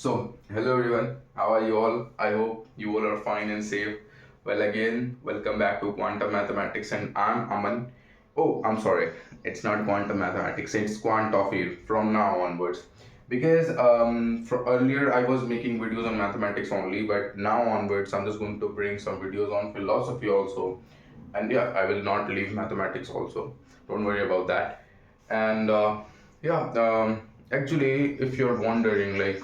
Hello everyone, how are you all? I hope you all are fine and safe. Well, again, welcome back to Quantum Mathematics, and I'm Aman. Oh, I'm sorry, it's not Quantum Mathematics, it's Quantoffer from now onwards. Because earlier I was making videos on mathematics only, but now onwards I'm just going to bring some videos on philosophy also. And yeah, I will not leave mathematics also. Don't worry about that. And yeah, actually, if you're wondering, like,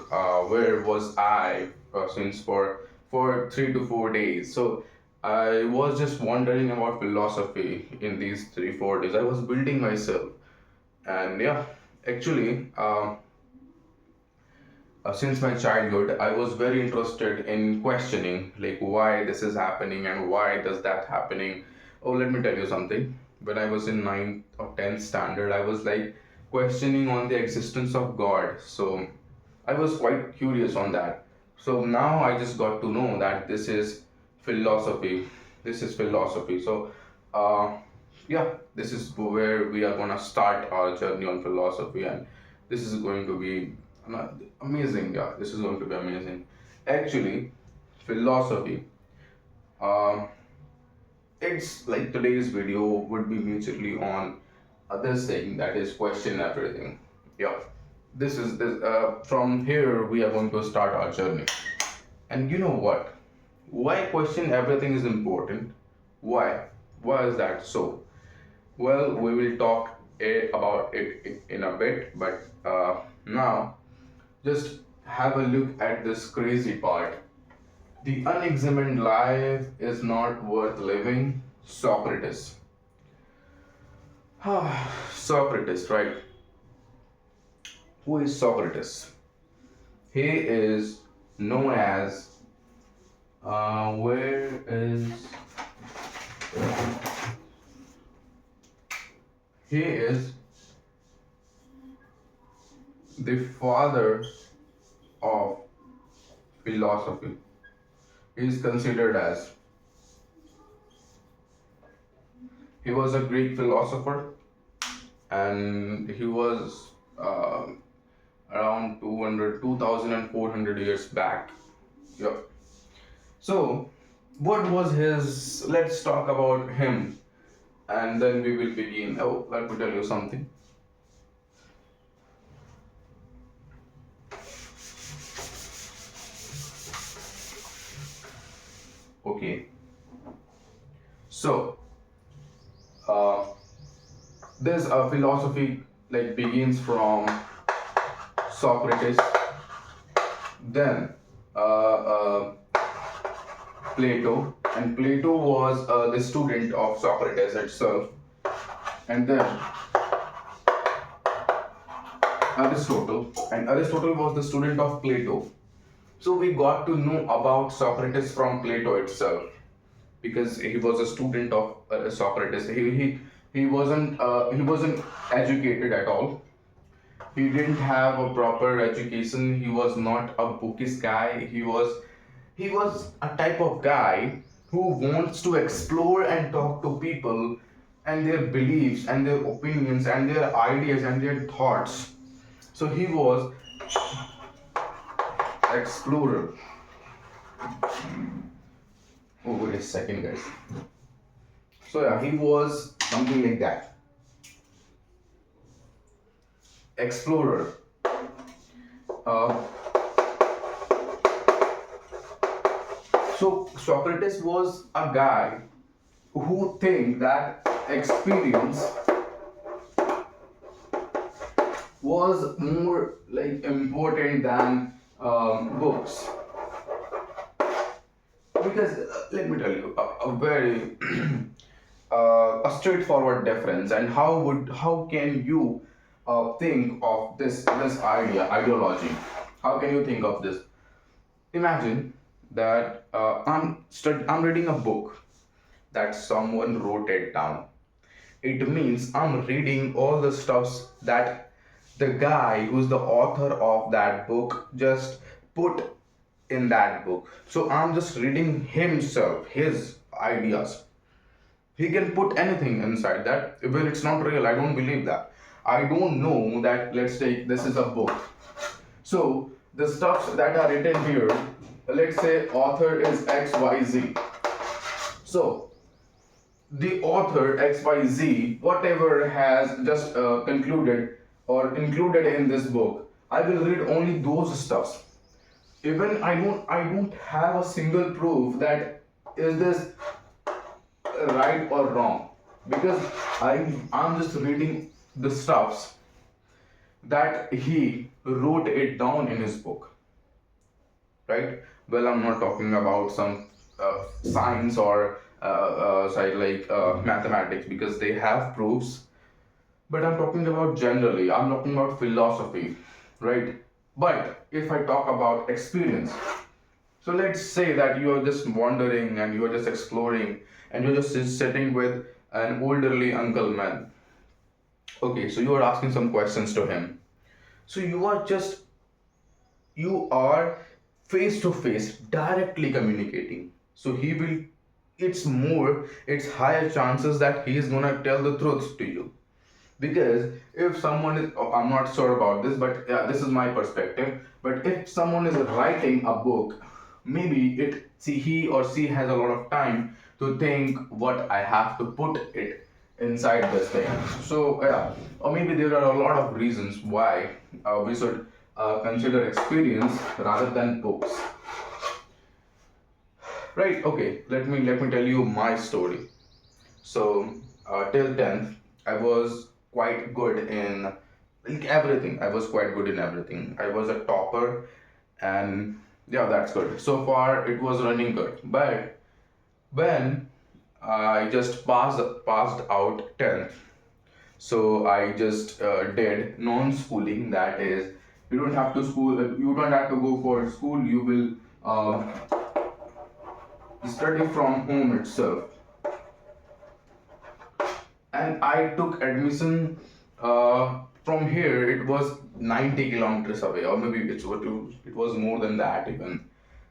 where was I since for 3 to 4 days? So I was just wondering about philosophy in these 3 4 days. I was building myself, and yeah, actually, since my childhood, I was very interested in questioning, like, why this is happening and why does that happening. Oh, let me tell you something. When I was in ninth or 10th standard, I was like questioning on the existence of God. So I was quite curious on that. So now I just got to know that this is philosophy. This is philosophy. So, uh, yeah, this is where we are gonna start our journey on philosophy, and this is going to be amazing. Yeah, this is going to be amazing. Actually, philosophy. Um, it's like today's video would be majorly on this thing, that is question everything. Yeah, this is this. From here, we are going to start our journey. And you know what? Why question everything is important? Why? Why is that so? Well, we will talk about it in a bit, but now just have a look at this crazy part. The unexamined life is not worth living. Socrates. Socrates, right? Who is Socrates? He is known as. Where is. He is the father of philosophy. He is considered as. He was a Greek philosopher, and he was around 2,400 years back. Yep. So, what was his? Let's talk about him, and then we will begin. Oh, let me tell you something. Okay. So, uh, this philosophy like begins from Socrates, then Plato, and Plato was the student of Socrates itself, and then Aristotle, and Aristotle was the student of Plato. So we got to know about Socrates from Plato itself, because he was a student of Socrates. He wasn't educated at all. He didn't have a proper education. He was not a bookish guy. He was a type of guy who wants to explore and talk to people and their beliefs and their opinions and their ideas and their thoughts. So he was explorer. Oh, wait a second, guys. So yeah, he was something like that. Explorer. Uh, so Socrates was a guy who think that experience was more like important than books. Because let me tell you a very a straightforward difference. And how can you think of this ideology? How can you think of this? Imagine that I'm reading a book that someone wrote it down. It means I'm reading all the stuffs that the guy who's the author of that book just put in that book. So I'm just reading himself, his ideas. He can put anything inside that. Well, it's not real. I don't believe that. I don't know that. Let's take this is a book. So the stuffs that are written here, let's say author is XYZ. So the author XYZ, whatever has just concluded or included in this book, I will read only those stuffs. Even I don't have a single proof that is this right or wrong, because I'm just reading the stuffs that he wrote it down in his book, right? Well, I'm not talking about some science or side like mathematics, because they have proofs, but I'm talking about generally. I'm talking about philosophy, right? But if I talk about experience, so let's say that you are just wandering and you are just exploring and you're just sitting with an elderly uncle man. Okay, so you are asking some questions to him. So you are face to face directly communicating. So it's higher chances that he is gonna tell the truth to you. Because if someone is, oh, I'm not sure about this, but yeah, this is my perspective. But if someone is writing a book, maybe he or she has a lot of time to think what I have to put it inside this thing. So yeah, or maybe there are a lot of reasons why we should consider experience rather than books. Right? Okay. Let me tell you my story. So till 10th, I was quite good in like everything. I was quite good in everything. I was a topper, and yeah, that's good. So far, it was running good. But when I just passed out 10th, so I just did non-schooling. That is, you don't have to school. You don't have to go for school. You will study from home itself. And I took admission from here. It was 90 kilometers away, or maybe it was more than that even.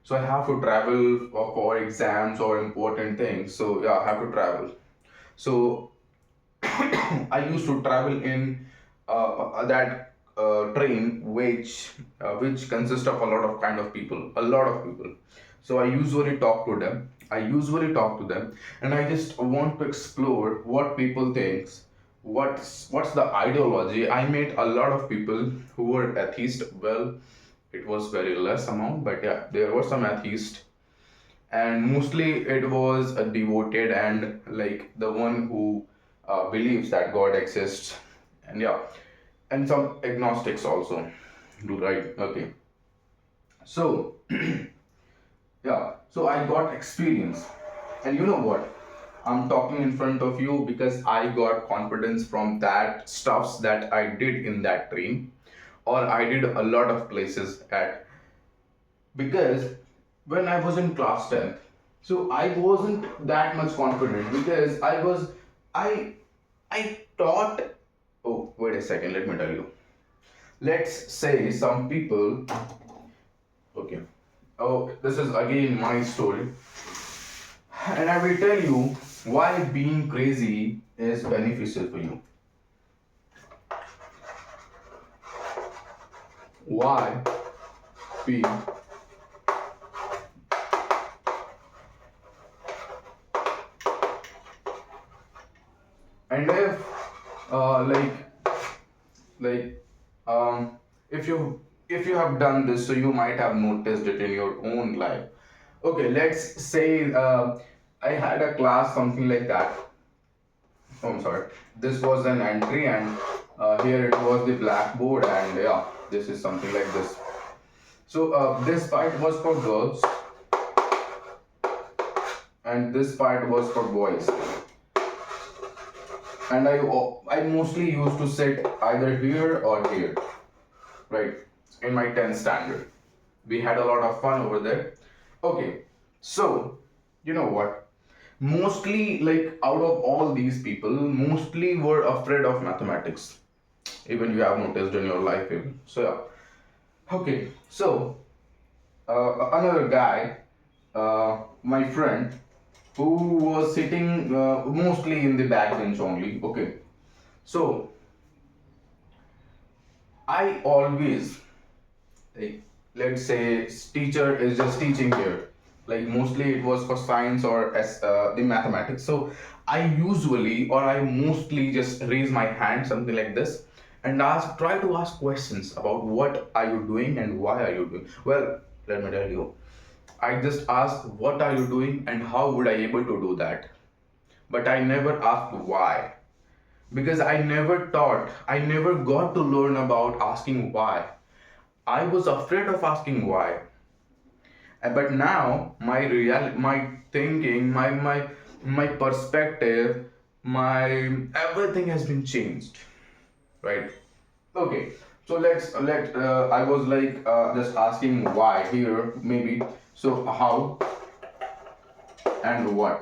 So I have to travel for exams or important things. So yeah, I have to travel. So I used to travel in that train, which consists of a lot of kind of people, a lot of people. So I usually talk to them. And I just want to explore what people thinks. What's the ideology? I met a lot of people who were atheist. Well, it was very less amount, but yeah, there were some atheists, and mostly it was a devoted and like the one who believes that God exists, and yeah, and some agnostics also do, right? Okay, so yeah, so I got experience, and you know what, I'm talking in front of you because I got confidence from that stuffs that I did in that train, or I did a lot of places at, because when I was in class 10th, so I wasn't that much confident because I I thought, oh wait a second, let me tell you. Let's say some people, okay, oh, this is again my story, and I will tell you why being crazy is beneficial for you. Why being, and if like if you have done this, so you might have noticed it in your own life. Okay, let's say I had a class something like that. Oh, I'm sorry, this was an entry, and here it was the blackboard, and yeah, this is something like this. So this part was for girls and this part was for boys, and I mostly used to sit either here or here, right? In my 10th standard, we had a lot of fun over there. Okay, so you know what? Mostly, like out of all these people, mostly were afraid of mathematics. Even you have noticed in your life, even. So yeah. Okay, so another guy, my friend, who was sitting mostly in the back bench only. Okay, so I always, like, let's say teacher is just teaching here, like mostly it was for science or the mathematics. So I usually or I mostly just raise my hand, something like this, and try to ask questions about what are you doing and why are you doing. Well, let me tell you, I just asked what are you doing and how would I able to do that, but I never asked why, because I never got to learn about asking why. I was afraid of asking why. But now my my thinking, my perspective, my everything has been changed, right? Okay, so I was like just asking why here maybe. So how and what?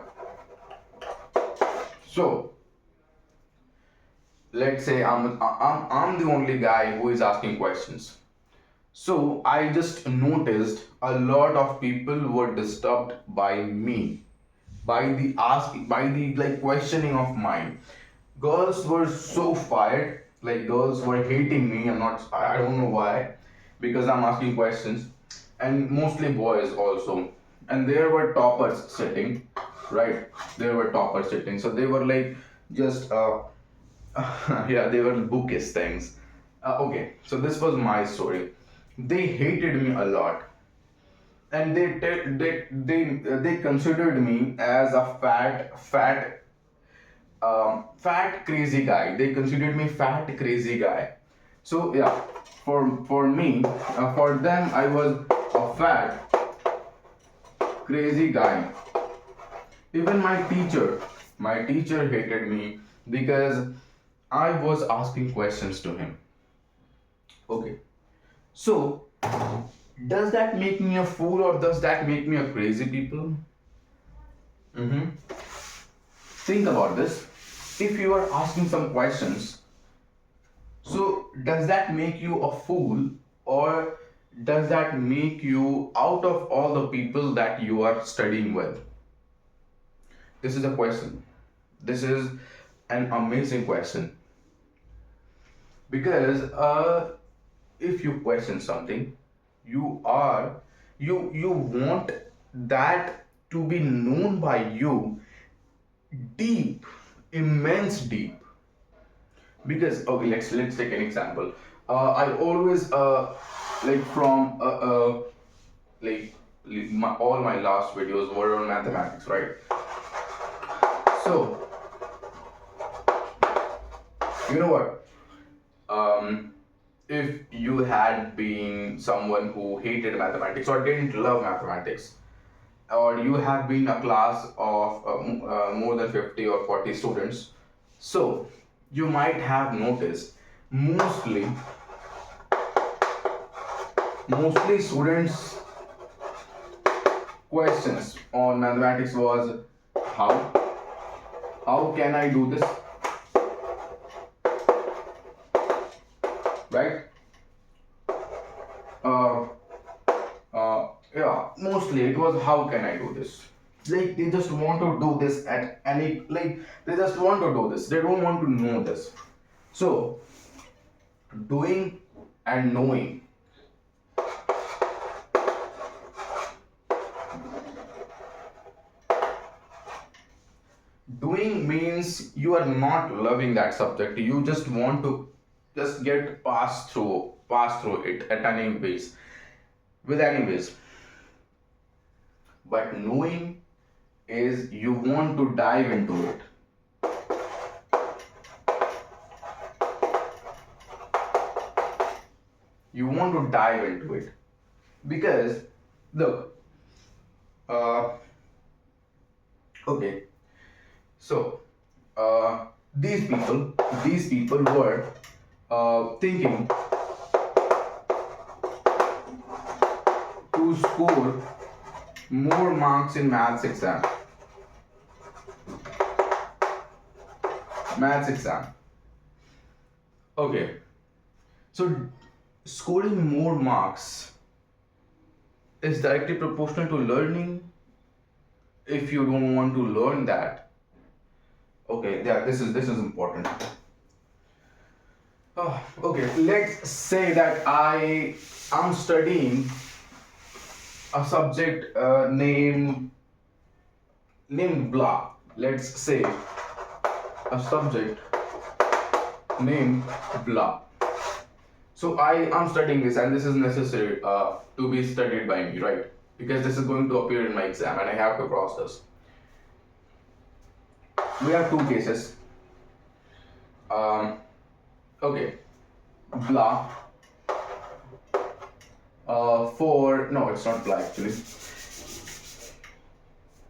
So let's say I'm the only guy who is asking questions. So I just noticed a lot of people were disturbed by me, by the like questioning of mine. Girls were so fired, like girls were hating me. I don't know why, because I'm asking questions, and mostly boys also. And there were toppers sitting, right? There were toppers sitting, so they were like just yeah, they were bookish things. Okay, so this was my story. They hated me a lot, and they considered me as a fat crazy guy. They considered me fat crazy guy. So yeah, for me, for them, I was a fat crazy guy. Even my teacher hated me because I was asking questions to him. Okay, so does that make me a fool or does that make me a crazy people? Mm-hmm. Think about this. If you are asking some questions, so does that make you a fool or does that make you out of all the people that you are studying with? This is a question. This is an amazing question because if you question something, you are you want that to be known by you deep, immense deep. Because okay, let's take an example. I always like from all my last videos were on mathematics, right? So you know what? If you had been someone who hated mathematics or didn't love mathematics, or you have been a class of more than 50 or 40 students, so you might have noticed mostly students questions on mathematics was how how can I do this, right? uh, yeah, mostly it was how can I do this. Like they just want to do this at any, like they just want to do this, they don't want to know this. So doing and knowing, doing means you are not loving that subject, you just want to just get pass through it at any ways, with any ways. But knowing is you want to dive into it. You want to dive into it because look, uh, okay, so these people were thinking to score more marks in maths exam. Okay, so scoring more marks is directly proportional to learning. If you don't want to learn that, okay, yeah, this is important. Okay, let's say that I am studying a subject named blah. Let's say a subject named blah. So I am studying this, and this is necessary to be studied by me, right? Because this is going to appear in my exam, and I have to cross this. We have two cases. Um, okay, blah. For no, it's not blah actually.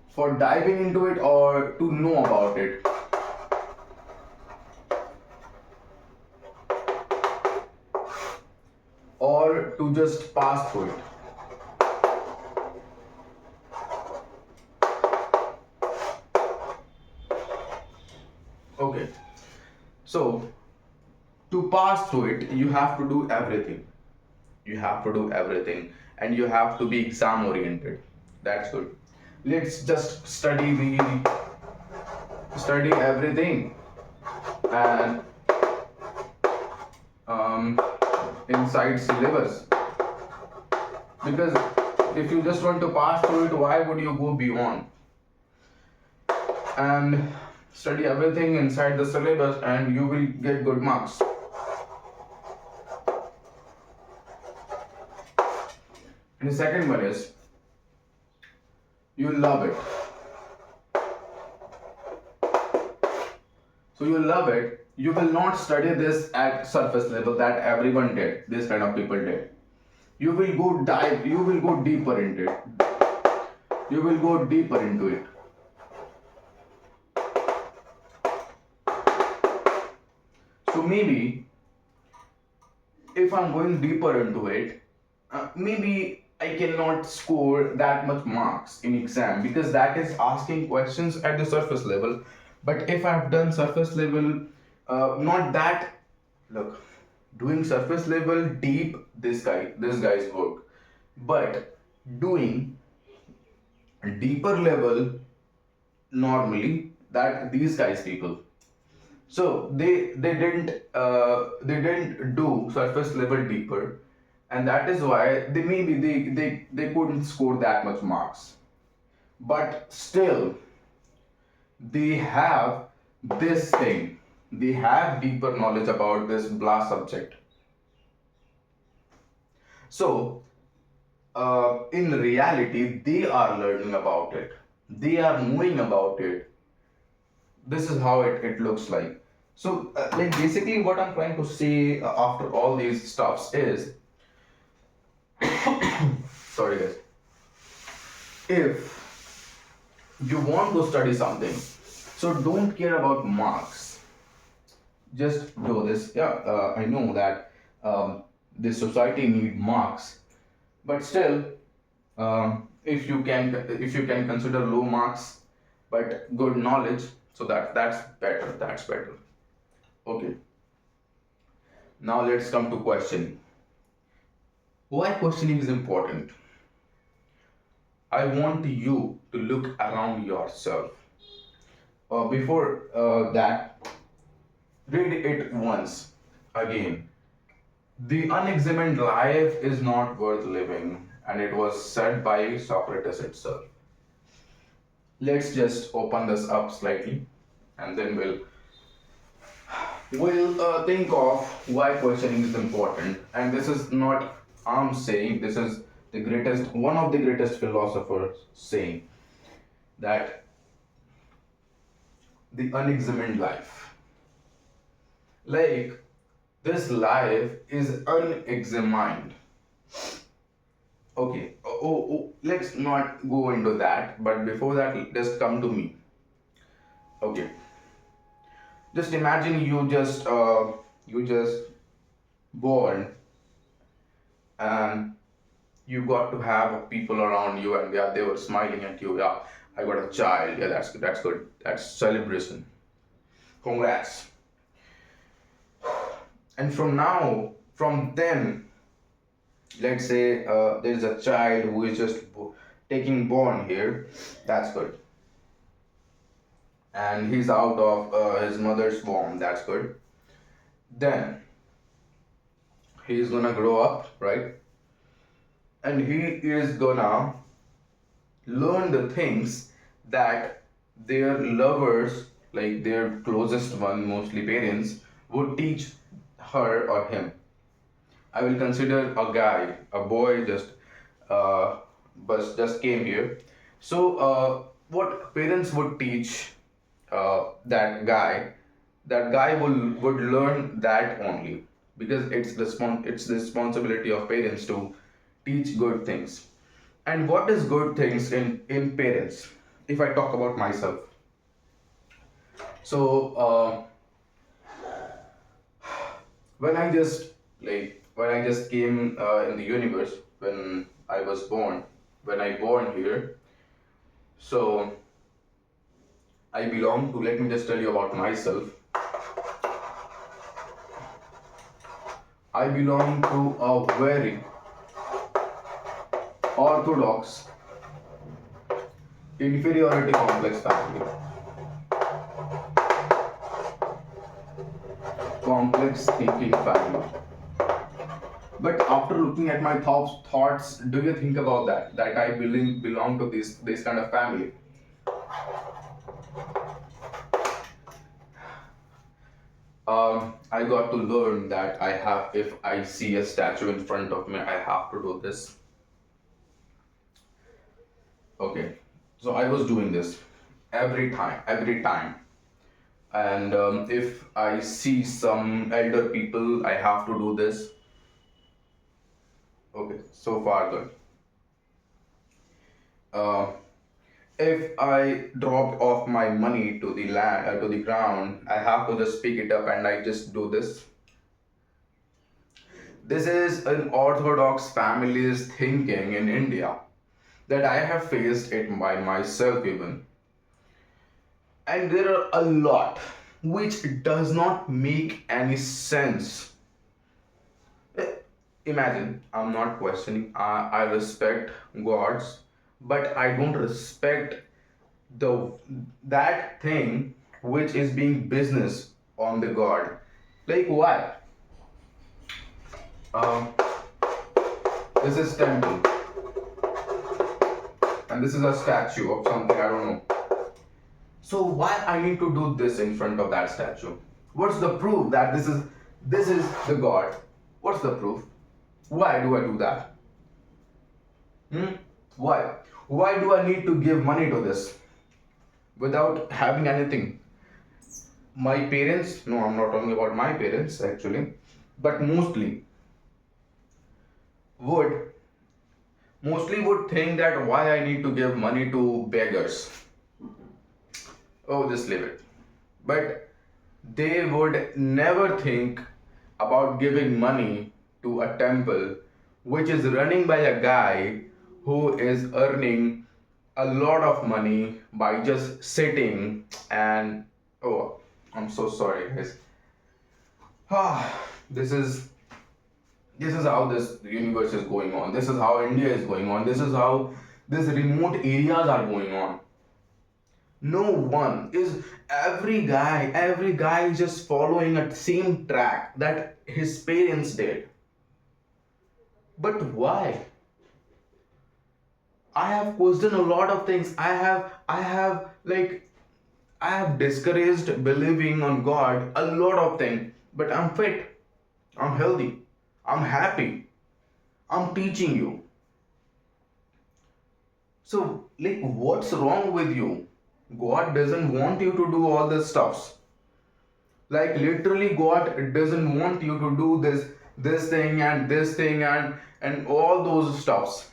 For diving into it or to know about it. Or to just pass through it. Okay, so to pass through it, you have to do everything. You have to do everything, and you have to be exam oriented. That's good. Let's just study everything and um, inside syllabus. Because if you just want to pass through it, why would you go beyond? And study everything inside the syllabus, and you will get good marks. And the second one is you love it. So you love it. You will not study this at surface level that everyone did. This kind of people did. You will go dive. You will go deeper into it. You will go deeper into it. So maybe if I'm going deeper into it, maybe I cannot score that much marks in exam because that is asking questions at the surface level. But if I've done surface level, not that, look, doing surface level deep, this guy's work, but doing deeper level normally that these guys people. So they didn't do surface level deeper, and that is why they couldn't score that much marks. But still, they have this thing. They have deeper knowledge about this blah subject. So in reality, they are learning about it. They are knowing about it. This is how it looks like. So like basically what I'm trying to say after all these stuffs is, sorry guys, if you want to study something, so don't care about marks, just do this. Yeah, I know that this society need marks, but still, if you can consider low marks but good knowledge, so that's better. That's better. Okay, now let's come to questioning. Why questioning is important? I want you to look around yourself. Before that, read it once again. The unexamined life is not worth living, and it was said by Socrates itself. Let's just open this up slightly, and then we'll think of why questioning is important. And this is not I'm saying. This is one of the greatest philosophers saying that the unexamined life, like this life is unexamined. Okay, let's not go into that, but before that, just come to me. Okay, just imagine you just born, and you got to have people around you, and yeah, they were smiling at you. Yeah, I got a child. Yeah, that's good. That's celebration. Congrats. And from then, let's say there's a child who is just taking born here. That's good. And he's out of his mother's womb. That's good. Then, He's gonna grow up, right? And he is gonna learn the things that their lovers, like their closest one, mostly parents, would teach her or him. I will consider a guy, a boy uh, just came here. So, what parents would teach that guy would learn that only, because it's the responsibility of parents to teach good things. And what is good things in parents? If I talk about myself, so when I just came in the universe, when I was born, when I born here, so I belong to. Let me just tell you about myself. I belong to a very orthodox inferiority complex family. Complex thinking family. But after looking at my thoughts, do you think about that? That I belong to this kind of family? I got to learn that if I see a statue in front of me, I have to do this. Okay, so I was doing this every time. And if I see some elder people, I have to do this. Okay, so far good. Uh, if I dropped off my money to the land to the ground, I have to just pick it up and I just do this. This is an orthodox family's thinking in India that I have faced it by myself even. And there are a lot which does not make any sense. Eh, Imagine, I'm not questioning, I respect gods, but I don't respect the that thing which is being business on the god. Like why? Um, this is temple, and this is a statue of something I don't know. So why I need to do this in front of that statue? What's the proof that this is the god? What's the proof? Why do I do that? Hmm? Why? Why do I need to give money to this without having anything? My parents, no, I'm not talking about my parents actually, but would mostly would think that why I need to give money to beggars. Oh, just leave it. But they would never think about giving money to a temple which is running by a guy who is earning a lot of money by just sitting and oh, I'm so sorry guys. Ah, this is how this universe is going on. This is how India is going on. This is how these remote areas are going on. No one is every guy is just following a same track that his parents did. But why? I have questioned a lot of things. I have discouraged believing on God a lot of things, but I'm fit, I'm healthy, I'm happy, I'm teaching you. So, like, what's wrong with you? God doesn't want you to do all this stuffs. Like, literally, God doesn't want you to do this thing and this thing and all those stuffs.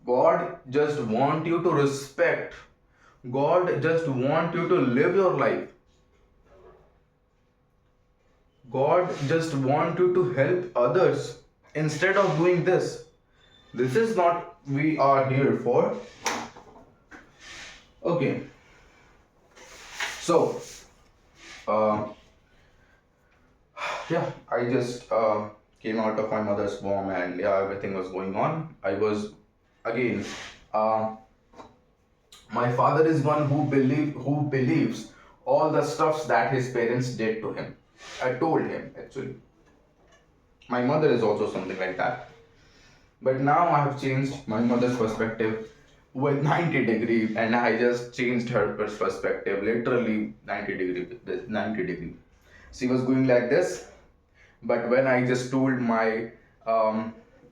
God just want you to respect. God just want you to live your life. God just want you to help others instead of doing this. This is not we are here for. Okay. So, uh, yeah, I just came out of my mother's womb and yeah, everything was going on. I was again. Uh, my father is one who believes all the stuffs that his parents did to him. I told him actually. My mother is also something like that. But now I have changed my mother's perspective with 90 degree, and I just changed her perspective literally 90 degree with this 90 degree. She was going like this, but when I just told my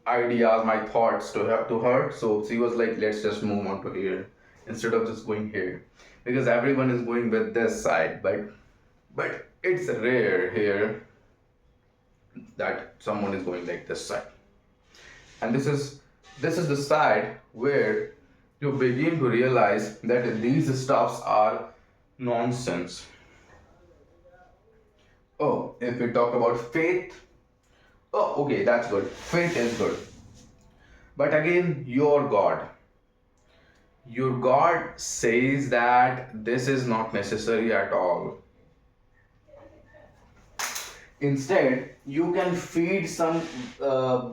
ideas, my thoughts to her, so she was like, let's just move on to here instead of just going here, because everyone is going with this side, but it's rare here that someone is going like this side. And this is the side where you begin to realize that these stuffs are nonsense. Oh, if we talk about faith, oh, okay, that's good. Faith is good. But again, your God says that this is not necessary at all. Instead, you can feed some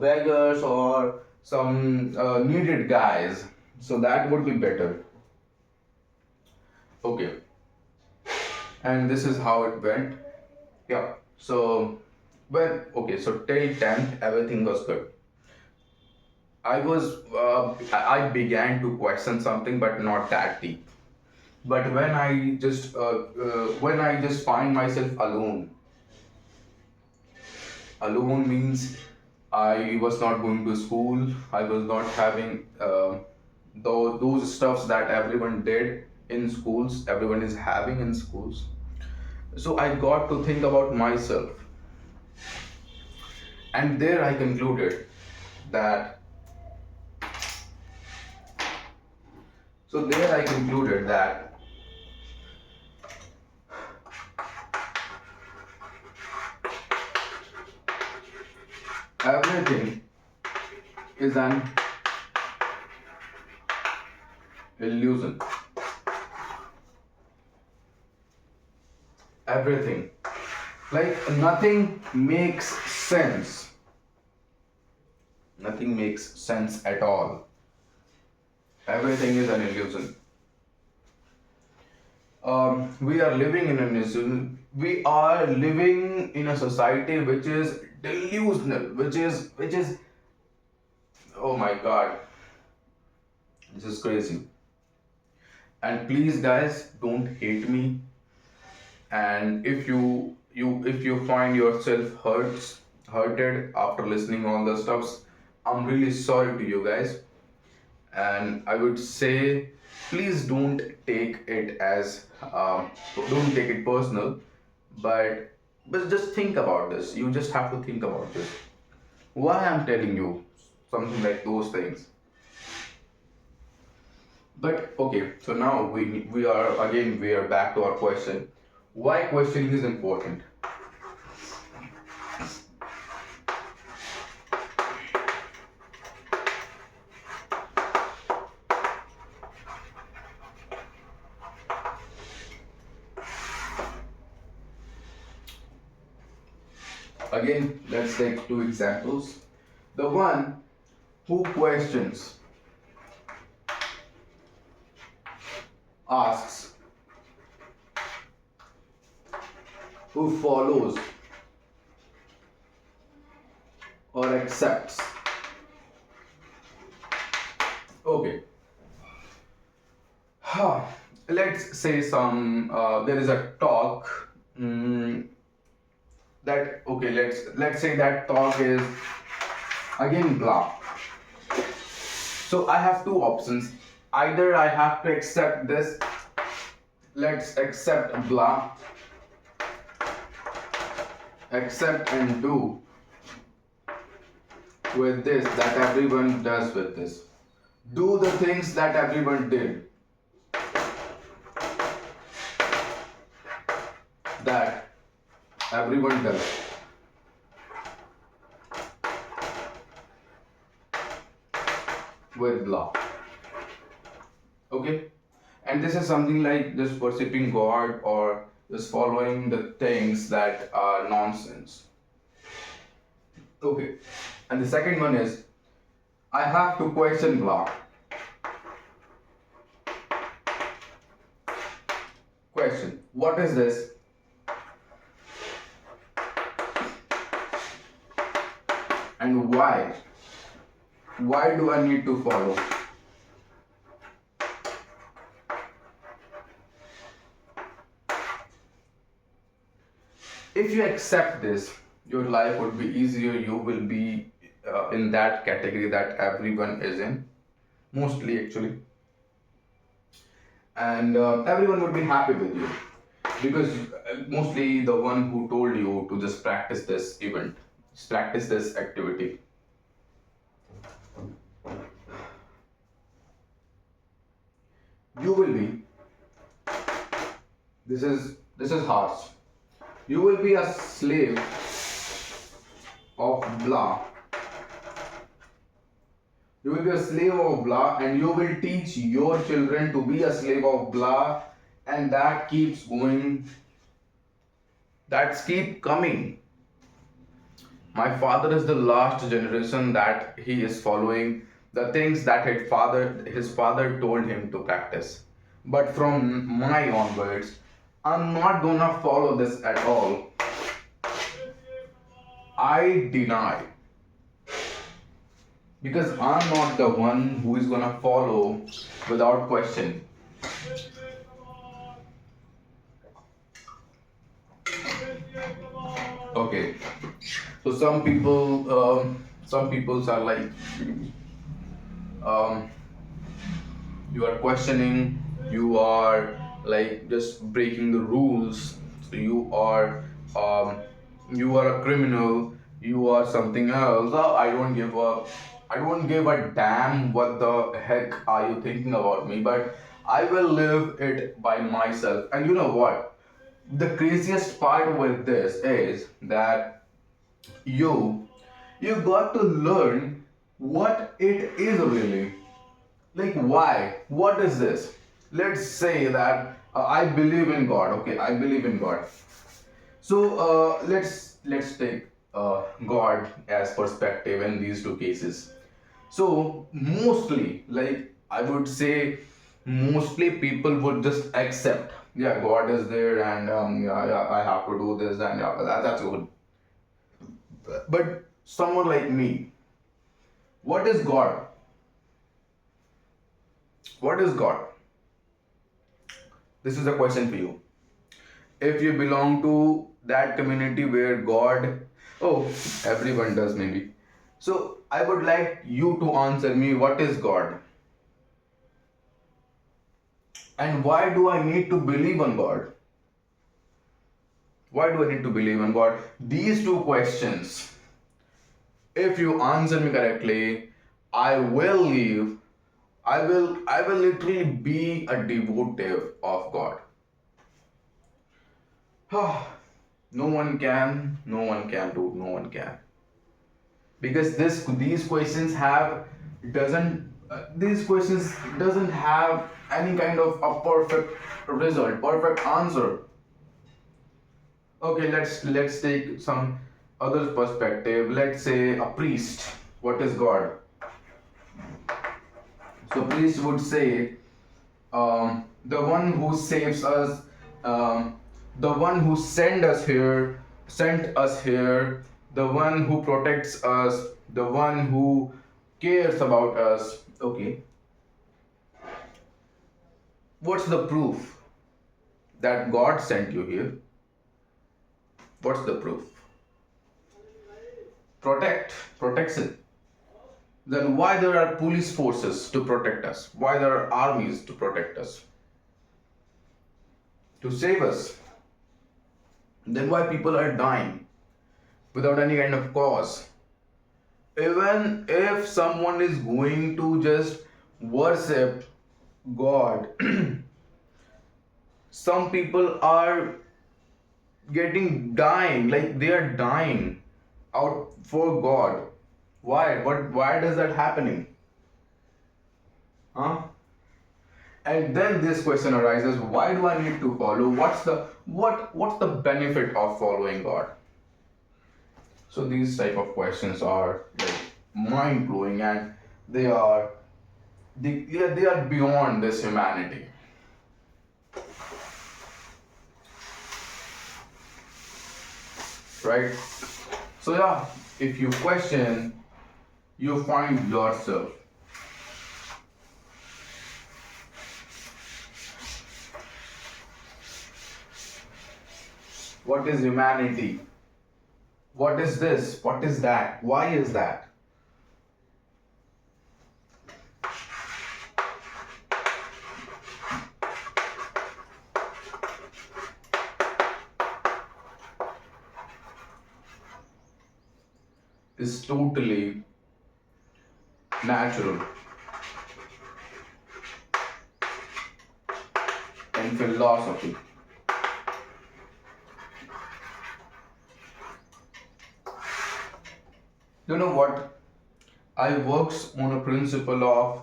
beggars or some needed guys. So that would be better. Okay, and this is how it went. Yeah. So, well, okay. So till 10th, everything was good. I began to question something, but not that deep. But when I just find myself alone, alone means I was not going to school. I was not having those stuffs that everyone did in schools. Everyone is having in schools. So I got to think about myself, and there I concluded that. So there I concluded that everything is an illusion. Everything. Like nothing makes sense. Nothing makes sense at all. Everything is an illusion. We are living in an illusion. We are living in a society which is delusional, which is oh my god, this is crazy. And please guys, don't hate me. And if you find yourself hurted after listening all the stuffs, I'm really sorry to you guys. And I would say, please don't take it personal, but just think about this. You just have to think about this. Why I'm telling you something like those things. But okay, so now we are back to our question. Why questioning is important? Again, let's take two examples. The one who questions asks, who follows or accepts. Okay. Let's say there is a talk. That okay. Let's say that talk is again blah. So I have two options. Either I have to accept this. Let's accept blah. Accept and do with this that everyone does with this. Do the things that everyone did. That everyone does. With blah. Okay? And this is something like just worshipping God or just following the things that are nonsense. Okay. And the second one is I have to question blah. Question. What is this? And why? Why do I need to follow? If you accept this, your life would be easier. You will be in that category that everyone is in, mostly actually, and everyone would be happy with you because mostly the one who told you to just practice this event, just practice this activity. You will be. This is harsh. You will be a slave of blah. You will be a slave of blah, and you will teach your children to be a slave of blah, and that keeps going. That's keep coming. My father is the last generation that he is following the things that his father told him to practice. But from my onwards, I'm not gonna follow this at all. I deny because I'm not the one who is gonna follow without question. Okay, so some peoples are like, um, you are questioning, you are like just breaking the rules. So you are a criminal, you are something else. I don't give a damn what the heck are you thinking about me, but I will live it by myself. And you know what, the craziest part with this is that you you got to learn what it is really. Like, why? What is this? Let's say that I believe in God. Okay, I believe in God. So let's take God as perspective in these two cases. So mostly, like I would say, mostly people would just accept, yeah, God is there, and yeah, yeah, I have to do this, and yeah, that's good. But someone like me, what is God? What is God? This is a question for you. If you belong to that community where God, oh, everyone does maybe. So I would like you to answer me, what is God? And why do I need to believe on God? Why do I need to believe on God? These two questions, if you answer me correctly, I will leave. I will literally be a devotive of God. No one can do, no one can. Because these questions have doesn't these questions doesn't have any kind of a perfect result, perfect answer. Okay, let's take some other perspective. Let's say a priest. What is God? So priest would say, the one who saves us, the one who sent us here, the one who protects us, the one who cares about us. Okay, what's the proof that God sent you here? What's the proof? Protection. Then why there are police forces to protect us? Why there are armies to protect us? To save us. Then why people are dying without any kind of cause? Even if someone is going to just worship God, some people are getting dying, like they are dying out for God. Why? Why does that happening? Huh? And then this question arises, why do I need to follow? What's the benefit of following God? So these type of questions are like mind blowing, and they are beyond this humanity. Right? So yeah, If you question, you find yourself. What is humanity? What is this? What is that? Why is that? Is totally natural in philosophy. You know what? I works on a principle of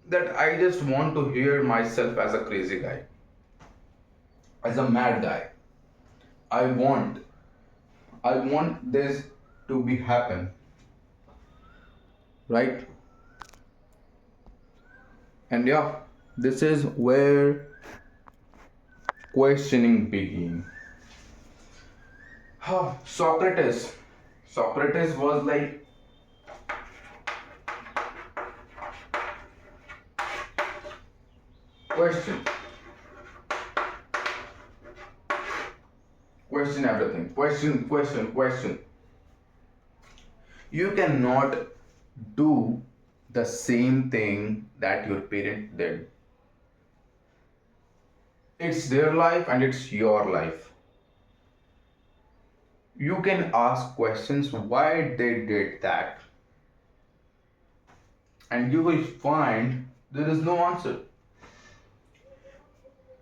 that I just want to hear myself as a crazy guy, as a mad guy. I want I want this to be happen, right? And yeah, this is where questioning begin. Socrates. Socrates was like question, question everything, question, question, question. You cannot do the same thing that your parent did. It's their life and it's your life. You can ask questions why they did that, and you will find there is no answer.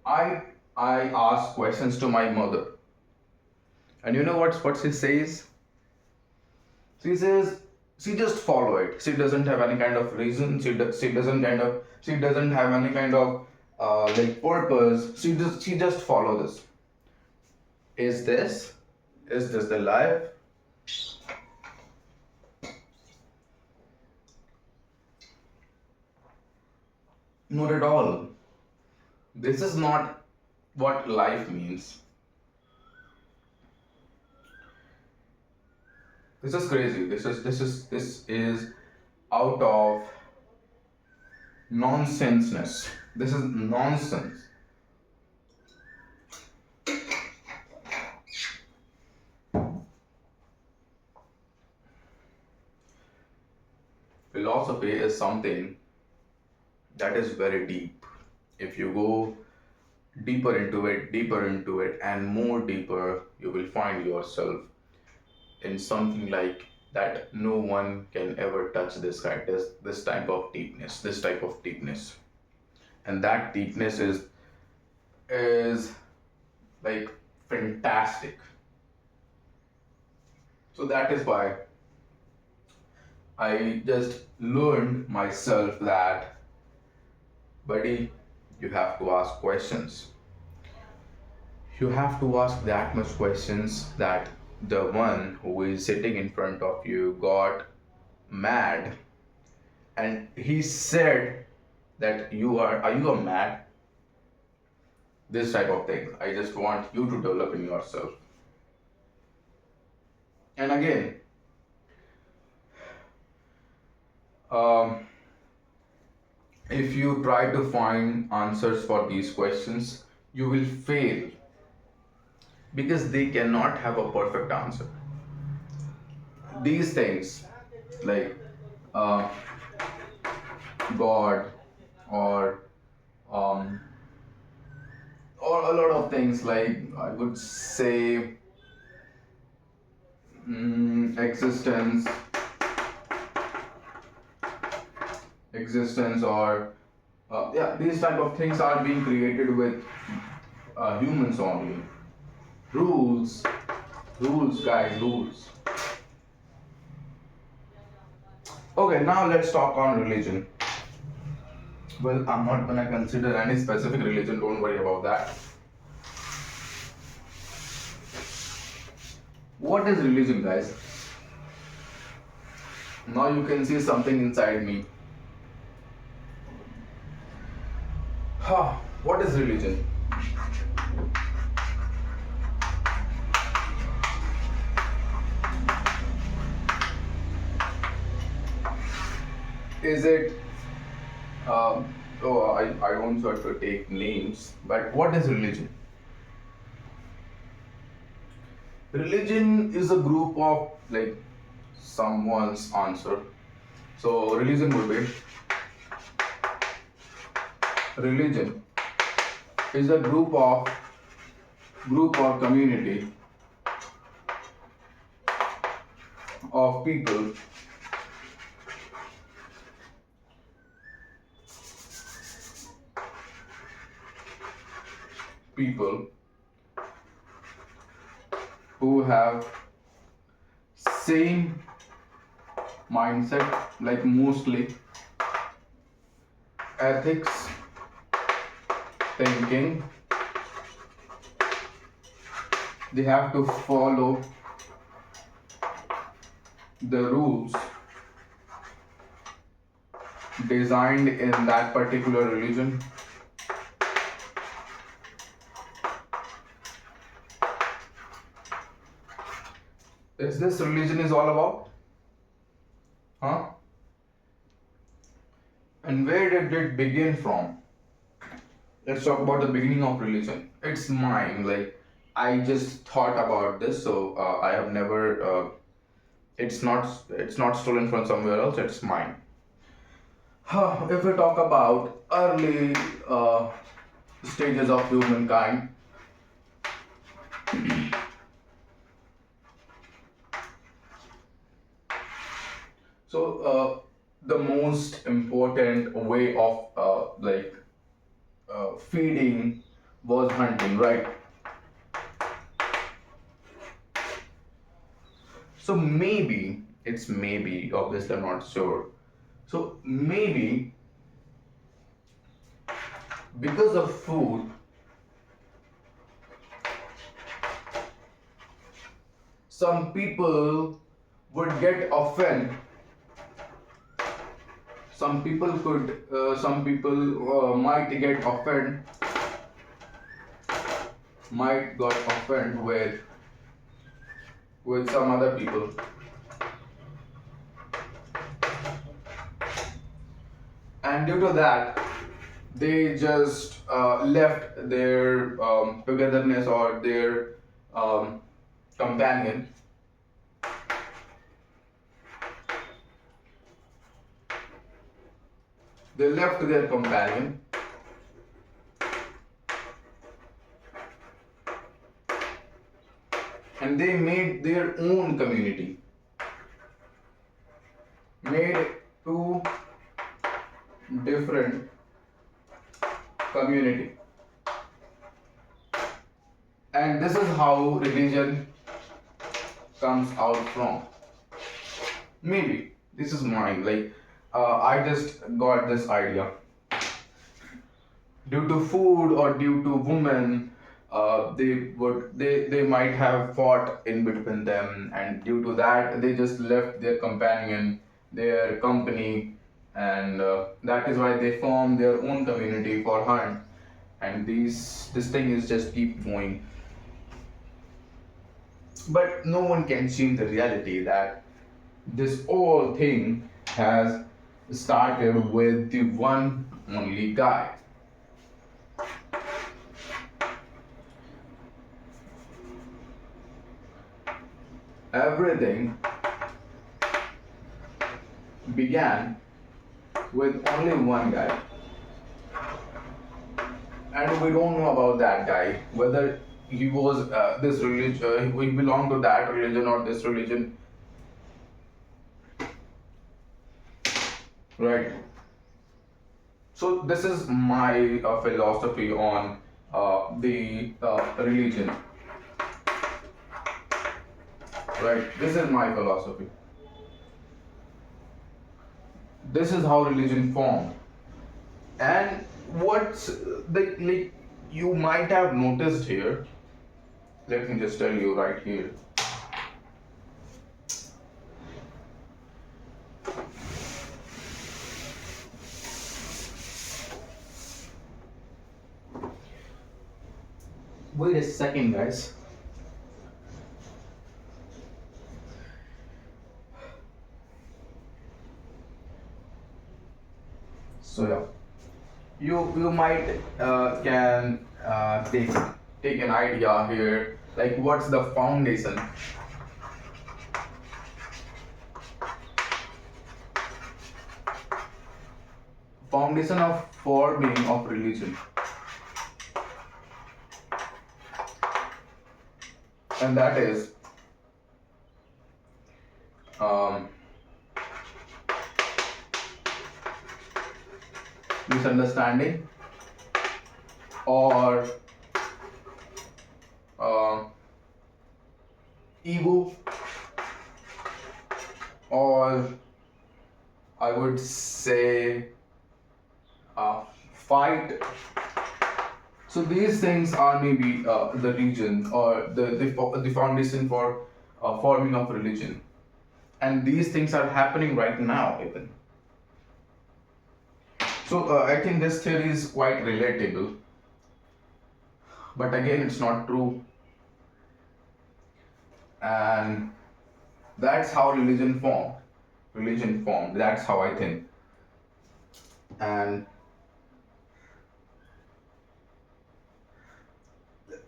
I I ask questions to my mother, and you know what she says? She says she just follow it. She doesn't have any kind of reason. She doesn't have any kind of like purpose. She just follow this. Is this is this the life? Not at all. This is not what life means. This is crazy. This is out of nonsenseness. This is nonsense. Philosophy is something that is very deep. If you go deeper into it, and more deeper, you will find yourself in something like that. No one can ever touch this type of deepness, and that deepness is like fantastic. So that is why I just learned myself that, buddy, you have to ask questions. You have to ask that much questions that the one who is sitting in front of you got mad, and he said that are you a mad? This type of thing. I just want you to develop in yourself. And again, um, if you try to find answers for these questions, you will fail because they cannot have a perfect answer. These things, like uh, God, or um, or a lot of things, like I would say existence, or yeah, these type of things are being created with humans only. Rules, rules, guys, rules. Okay, now let's talk on religion. Well, I'm not gonna consider any specific religion, don't worry about that. What is religion, guys? Now you can see something inside me. What is religion? Is it, oh, I don't sort to take names, but what is religion? Religion is a group of, like, someone's answer. So religion would be, religion is a group or community of people who have same mindset, like mostly ethics, thinking. They have to follow the rules designed in that particular religion. Is this religion is all about? Huh? And where did it begin from? Let's talk about the beginning of religion. It's mine. Like, I just thought about this, so I have never. It's not stolen from somewhere else. It's mine. If we talk about early stages of humankind, so the most important way of feeding was hunting, right? So maybe it's maybe, obviously I'm not sure. So maybe because of food, some people would get offended. Some people might get offended, with some other people, and due to that, they just left their togetherness or their companion. They left their companion and they made their own community, made two different community, and this is how religion comes out from. Maybe this is mine. Like, I just got this idea due to food or due to women. They might have fought in between them, and due to that they just left their companion, their company, and that is why they formed their own community for hunt. And this thing is just keep going, but no one can change the reality that this whole thing has started with the one only guy. Everything began with only one guy, and we don't know about that guy, whether he was this religion, he belonged to that religion or this religion, right? So this is my philosophy on the religion, right? This is my philosophy. This is how religion formed. And what's the, like, you might have noticed here, let me just tell you right here. Wait a second, guys. So yeah, you might can take an idea here, like what's the foundation of forming of religion, and that is um, misunderstanding or uh, ego, or I would say fight. So these things are maybe the region or the foundation for forming of religion, and these things are happening right now even. So I think this theory is quite relatable, but again, it's not true, and that's how religion formed. Religion formed. That's how I think, and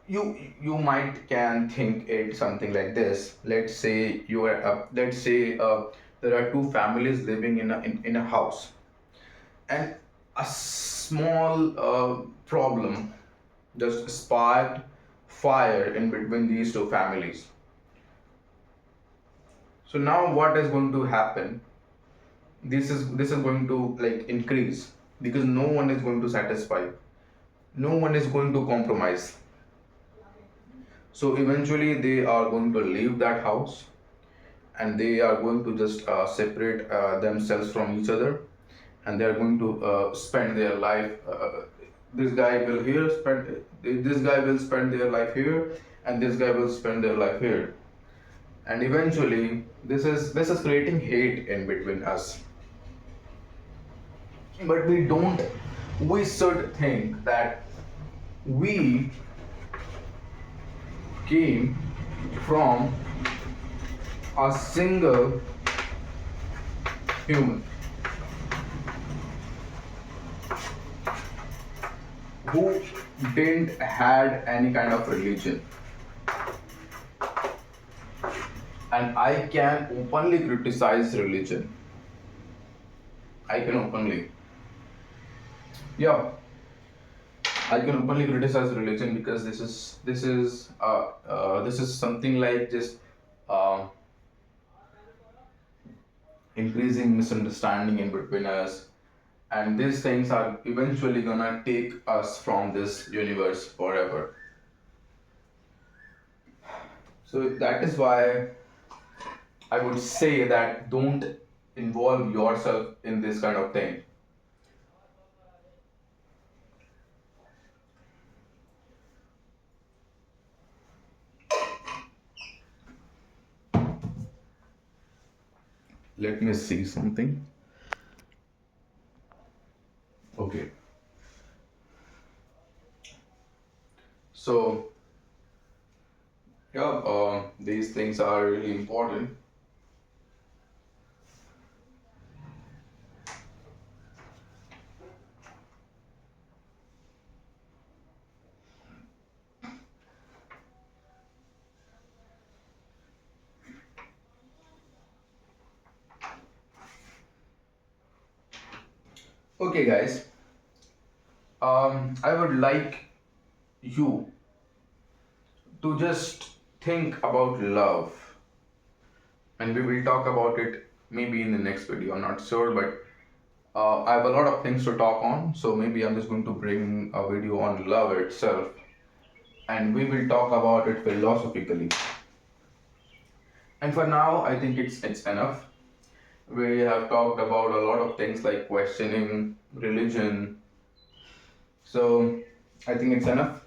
you you might can think it something like this. Let's say there are two families living in a house, and a small problem just sparked fire in between these two families. So now what is going to happen? This is going to like increase, because no one is going to satisfy, no one is going to compromise. So eventually they are going to leave that house, and they are going to just separate themselves from each other, and they are going to spend their life. This guy will here spend. This guy will spend their life here, and this guy will spend their life here. And eventually, this is creating hate in between us. But we don't. We should think that we came from a single human who didn't had any kind of religion, and I can openly criticize religion. I can openly, yeah, I can openly criticize religion, because this is something like just uh, increasing misunderstanding in between us, and these things are eventually gonna take us from this universe forever. So that is why I would say that don't involve yourself in this kind of thing. Let me see something. Okay. So yeah, these things are really important. Okay, guys. I would like you to just think about love, and we will talk about it maybe in the next video. I'm not sure, but I have a lot of things to talk on, so maybe I'm just going to bring a video on love itself, and we will talk about it philosophically. And for now, I think it's enough. We have talked about a lot of things like questioning religion, so I think it's enough.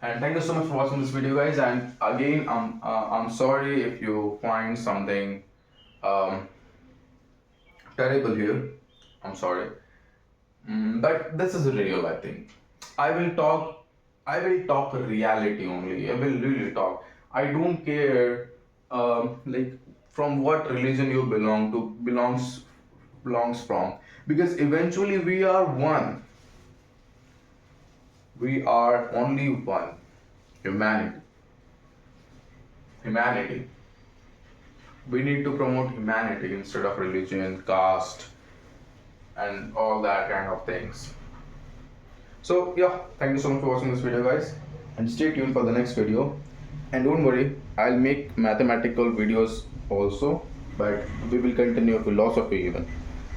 And thank you so much for watching this video, guys. And again, I'm sorry if you find something um, terrible here. I'm sorry. But this is real, I think. I will talk. I will talk reality only. I will really talk. I don't care, like from what religion you belong to. Belongs belongs from, because eventually we are one. We are only one. Humanity. Humanity. We need to promote humanity instead of religion, caste, and all that kind of things. So yeah, thank you so much for watching this video, guys, and stay tuned for the next video. And don't worry, I'll make mathematical videos also, but we will continue philosophy even.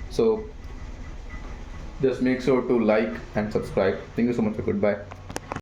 So just make sure to like and subscribe. Thank you so much. Goodbye.